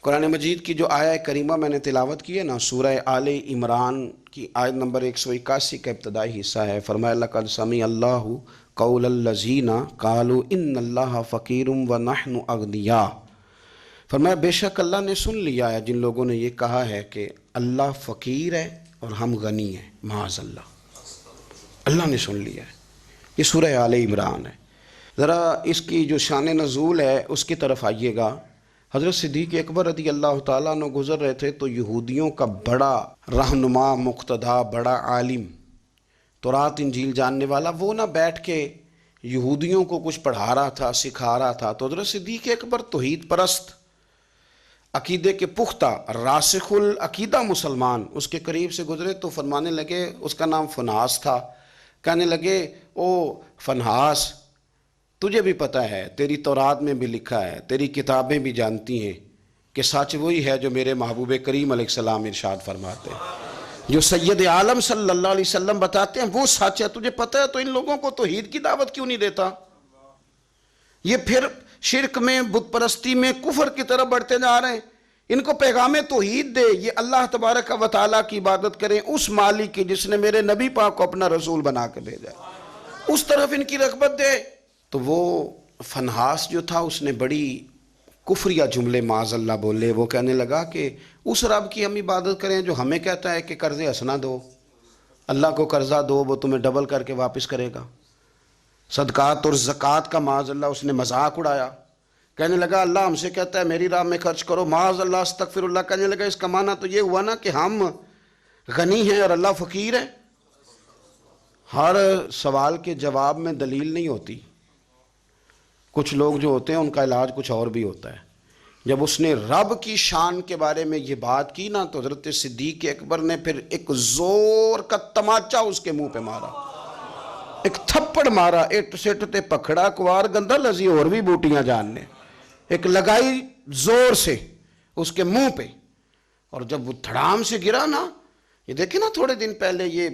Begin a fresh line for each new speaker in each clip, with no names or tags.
قرآن مجید کی جو آیہ کریمہ میں نے تلاوت کی ہے نا، سورہ آل عمران کی آیت نمبر 181 کا ابتدائی حصہ ہے۔ فرمایا لقد سمع اللہ قول الذین قالوا ان اللہ فقیر ونحن اغنیاء۔ فرمایا بے شک اللہ نے سن لیا ہے جن لوگوں نے یہ کہا ہے کہ اللہ فقیر ہے اور ہم غنی ہیں، معاذ اللہ نے سن لیا ہے۔ یہ سورہ آل عمران ہے۔ ذرا اس کی جو شان نزول ہے اس کی طرف آئیے گا۔ حضرت صدیق اکبر رضی اللہ تعالیٰ عنہ گزر رہے تھے تو یہودیوں کا بڑا رہنما، مقتدا، بڑا عالم، تورات انجیل جاننے والا، وہ نہ بیٹھ کے یہودیوں کو کچھ پڑھا رہا تھا، سکھا رہا تھا، تو حضرت صدیق اکبر توحید پرست، عقیدے کے پختہ، راسخ العقیدہ مسلمان اس کے قریب سے گزرے تو فرمانے لگے، اس کا نام فنحاس تھا، کہنے لگے او فنحاس، تجھے بھی پتہ ہے، تیری تورات میں بھی لکھا ہے، تیری کتابیں بھی جانتی ہیں کہ سچ وہی ہے جو میرے محبوب کریم علیہ السلام ارشاد فرماتے ہیں، جو سید عالم صلی اللہ علیہ وسلم بتاتے ہیں وہ سچ ہے، تجھے پتہ ہے، تو ان لوگوں کو توحید کی دعوت کیوں نہیں دیتا؟ یہ پھر شرک میں، بت پرستی میں، کفر کی طرف بڑھتے جا رہے ہیں۔ ان کو پیغام توحید دے، یہ اللہ تبارک و تعالیٰ کی عبادت کریں، اس مالک کی جس نے میرے نبی پاک کو اپنا رسول بنا کے بھیجا، اس طرف ان کی رغبت دے۔ تو وہ فنحاس جو تھا اس نے بڑی کفریہ جملے معاذ اللہ بولے۔ وہ کہنے لگا کہ اس رب کی ہم عبادت کریں جو ہمیں کہتا ہے کہ قرض حسنہ دو، اللہ کو قرضہ دو، وہ تمہیں ڈبل کر کے واپس کرے گا۔ صدقات اور زکوٰۃ کا معاذ اللہ اس نے مذاق اڑایا، کہنے لگا اللہ ہم سے کہتا ہے میری راہ میں خرچ کرو، معاذ اللہ استغفر اللہ۔ کہنے لگا اس کا معنی تو یہ ہوا نا کہ ہم غنی ہیں اور اللہ فقیر ہے۔ ہر سوال کے جواب میں دلیل نہیں ہوتی، کچھ لوگ جو ہوتے ہیں ان کا علاج کچھ اور بھی ہوتا ہے۔ جب اس نے رب کی شان کے بارے میں یہ بات کی نا تو حضرت صدیق اکبر نے پھر ایک زور کا تماچا اس کے منہ پہ مارا، ایک تھپڑ مارا، اٹ سٹ تے پکھڑا کوار گندہ لذی اور بھی بوٹیاں جاننے، ایک لگائی زور سے اس کے منہ پہ، اور جب وہ دھڑام سے گرا نا، یہ دیکھیں نا تھوڑے دن پہلے یہ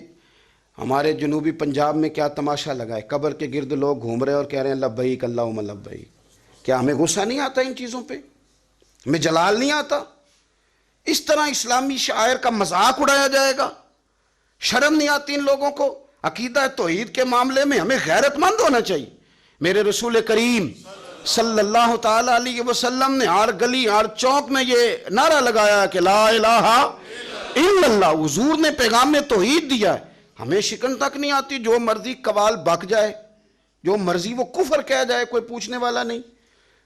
ہمارے جنوبی پنجاب میں کیا تماشا لگا ہے، قبر کے گرد لوگ گھوم رہے اور کہہ رہے ہیں لبیک اللہم لبیک۔ کیا ہمیں غصہ نہیں آتا ان چیزوں پہ؟ ہمیں جلال نہیں آتا؟ اس طرح اسلامی شعائر کا مذاق اڑایا جائے گا؟ شرم نہیں آتی ان لوگوں کو؟ عقیدہ توحید کے معاملے میں ہمیں غیرت مند ہونا چاہیے۔ میرے رسول کریم صلی اللہ تعالیٰ علیہ وسلم نے ہر گلی ہر چوک میں یہ نعرہ لگایا کہ لا الہ الا اللہ۔ حضور نے پیغام توحید دیا ہے، ہمیں شکن تک نہیں آتی، جو مرضی قوال بک جائے، جو مرضی وہ کفر کہہ جائے، کوئی پوچھنے والا نہیں،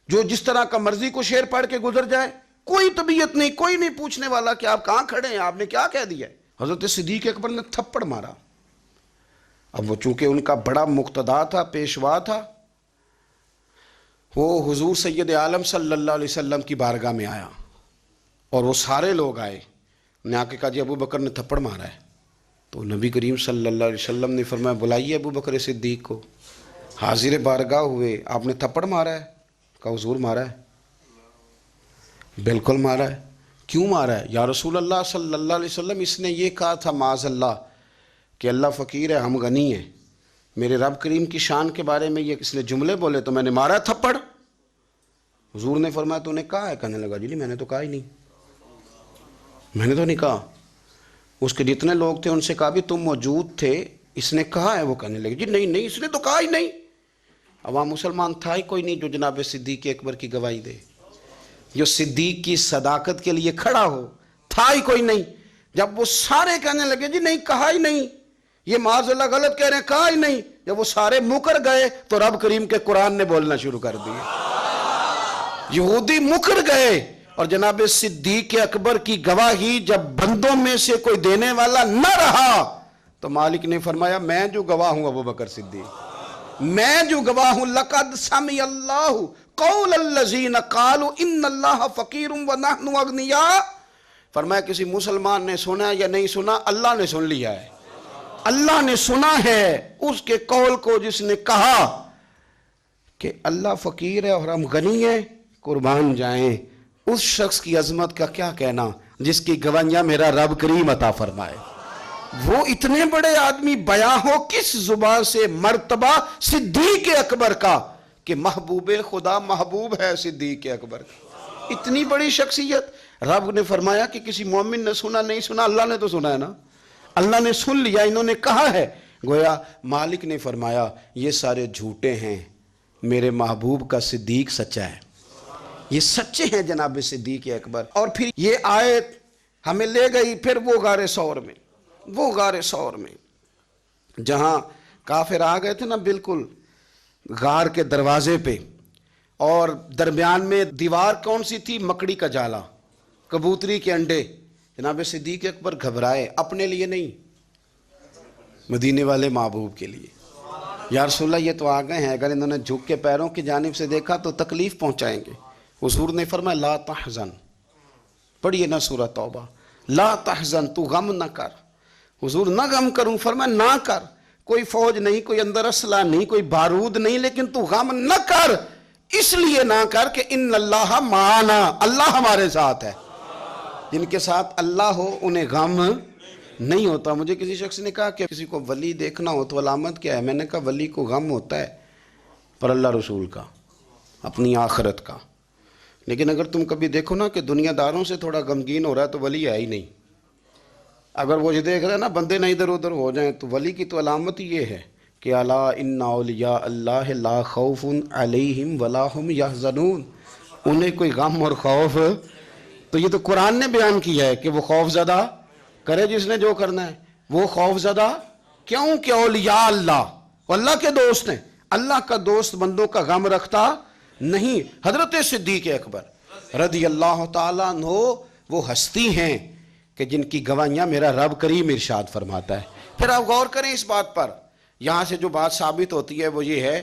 جو جس طرح کا مرضی کو شعر پڑھ کے گزر جائے، کوئی طبیعت نہیں، کوئی نہیں پوچھنے والا کہ آپ کہاں کھڑے ہیں، آپ نے کیا کہہ دیا ہے۔ حضرت صدیق اکبر نے تھپڑ مارا۔ اب وہ چونکہ ان کا بڑا مقتدا تھا، پیشوا تھا، وہ حضور سید عالم صلی اللہ علیہ وسلم کی بارگاہ میں آیا اور وہ سارے لوگ آئے، نے آ کے کہا جی ابو بکر نے تھپڑ مارا ہے۔ تو نبی کریم صلی اللہ علیہ وسلم نے فرمایا بلائیے ابو بکر صدیق کو۔ حاضر بارگاہ ہوئے، آپ نے تھپڑ مارا ہے؟ کہا حضور مارا ہے۔ بالکل مارا ہے۔ کیوں مارا ہے؟ یا رسول اللہ صلی اللہ علیہ وسلم اس نے یہ کہا تھا معاذ اللہ کہ اللہ فقیر ہے ہم غنی ہیں، میرے رب کریم کی شان کے بارے میں یہ اس نے جملے بولے تو میں نے مارا ہے تھپڑ۔ حضور نے فرمایا تو نے کہا ہے؟ کہنے لگا جی نہیں میں نے تو کہا ہی نہیں، میں نے تو نہیں کہا۔ اس کے جتنے لوگ تھے ان سے کہا بھی تم موجود تھے، اس نے کہا ہے؟ وہ کہنے لگے جی نہیں نہیں اس نے تو کہا ہی نہیں۔ عوام مسلمان تھا ہی کوئی نہیں جو جناب صدیق اکبر کی گواہی دے، جو صدیق کی صداقت کے لیے کھڑا ہو، تھا ہی کوئی نہیں۔ جب وہ سارے کہنے لگے جی نہیں کہا ہی نہیں، یہ معاذ اللہ غلط کہہ رہے ہیں، کہا ہی نہیں، جب وہ سارے مکر گئے تو رب کریم کے قرآن نے بولنا شروع کر دیا۔ یہودی مکر گئے اور جناب صدیق اکبر کی گواہی جب بندوں میں سے کوئی دینے والا نہ رہا تو مالک نے فرمایا میں جو گواہ ہوں ابو بکر صدیق، میں جو گواہ ہوں لقد سمع اللہ قول الذین قالوا ان اللہ فقیر ونحن اغنیاء۔ فرمایا کسی مسلمان نے سنا یا نہیں سنا، اللہ نے سن لیا ہے، اللہ نے سنا ہے اس کے قول کو جس نے کہا کہ اللہ فقیر ہے اور ہم غنی ہیں، قربان جائیں اس شخص کی عظمت کا کیا کہنا جس کی گواہیاں میرا رب کریم عطا فرمائے۔ وہ اتنے بڑے آدمی بیاں ہو کس زبان سے مرتبہ صدیق اکبر کا کہ محبوب خدا محبوب ہے صدیق اکبر کا، اتنی بڑی شخصیت. رب نے فرمایا کہ کسی مومن نے سنا نہیں سنا, اللہ نے تو سنا ہے نا, اللہ نے سن لیا, انہوں نے کہا ہے. گویا مالک نے فرمایا یہ سارے جھوٹے ہیں, میرے محبوب کا صدیق سچا ہے, یہ سچے ہیں جناب صدیق اکبر. اور پھر یہ آیت ہمیں لے گئی پھر وہ غار ثور میں جہاں کافر آ گئے تھے نا بالکل غار کے دروازے پہ, اور درمیان میں دیوار کون سی تھی؟ مکڑی کا جالا, کبوتری کے انڈے. جناب صدیق اکبر گھبرائے, اپنے لیے نہیں, مدینے والے محبوب کے لیے. یا رسول اللہ یہ تو آ گئے ہیں, اگر انہوں نے جھک کے پیروں کی جانب سے دیکھا تو تکلیف پہنچائیں گے. حضور نے فرمایا لا تحزن, پڑھیے نا سورہ توبہ, لا تحزن, تو غم نہ کر. حضور نہ غم کروں, فرمایا نہ کر, کوئی فوج نہیں, کوئی اندر اسلحہ نہیں, کوئی بارود نہیں, لیکن تو غم نہ کر. اس لیے نہ کر کہ ان اللہ معنا, اللہ ہمارے ساتھ ہے. جن کے ساتھ اللہ ہو انہیں غم نہیں ہوتا. مجھے کسی شخص نے کہا کہ کسی کو ولی دیکھنا ہو تو علامت کیا ہے؟ میں نے کہا ولی کو غم ہوتا ہے پر اللہ رسول کا, اپنی آخرت کا. لیکن اگر تم کبھی دیکھو نا کہ دنیا داروں سے تھوڑا غمگین ہو رہا ہے تو ولی ہے ہی نہیں. اگر وہ یہ دیکھ رہے ہیں نا بندے نہ ادھر ادھر ہو جائیں, تو ولی کی تو علامت یہ ہے کہ الا ان اولیاء اللہ لا خوف علیہم ولا هم یحزنون, انہیں کوئی غم اور خوف. تو یہ تو قرآن نے بیان کیا ہے کہ وہ خوف زدہ کرے جس نے جو کرنا ہے. وہ خوف زدہ کیوں کہ اولیاء اللہ, وہ اللہ کے دوست ہیں. اللہ کا دوست بندوں کا غم رکھتا نہیں. حضرت صدیق اکبر رضی اللہ تعالیٰ عنہ وہ ہستی ہیں کہ جن کی گواہیاں میرا رب کریم ارشاد فرماتا ہے. پھر آپ غور کریں اس بات پر, یہاں سے جو بات ثابت ہوتی ہے وہ یہ ہے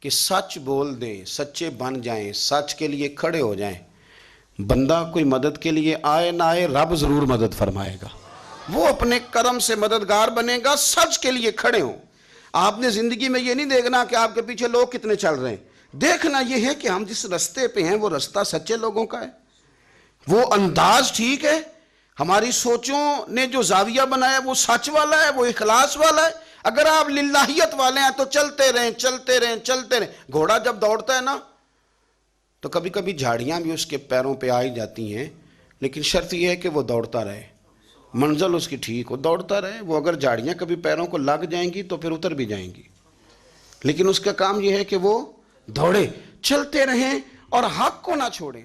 کہ سچ بول دیں, سچے بن جائیں, سچ کے لیے کھڑے ہو جائیں. بندہ کوئی مدد کے لیے آئے نہ آئے, رب ضرور مدد فرمائے گا, وہ اپنے کرم سے مددگار بنے گا. سچ کے لیے کھڑے ہوں. آپ نے زندگی میں یہ نہیں دیکھنا کہ آپ کے پیچھے لوگ کتنے چل رہے ہیں, دیکھنا یہ ہے کہ ہم جس رستے پہ ہیں وہ رستہ سچے لوگوں کا ہے, وہ انداز ٹھیک ہے, ہماری سوچوں نے جو زاویہ بنایا وہ سچ والا ہے, وہ اخلاص والا ہے. اگر آپ للہیت والے ہیں تو چلتے رہیں. گھوڑا جب دوڑتا ہے نا تو کبھی کبھی جھاڑیاں بھی اس کے پیروں پہ آئی جاتی ہیں, لیکن شرط یہ ہے کہ وہ دوڑتا رہے, منزل اس کی ٹھیک ہو, دوڑتا رہے. وہ اگر جھاڑیاں کبھی پیروں کو لگ جائیں گی تو پھر اتر بھی جائیں گی, لیکن اس کا کام یہ ہے کہ وہ دوڑے, چلتے رہیں اور حق کو نہ چھوڑے.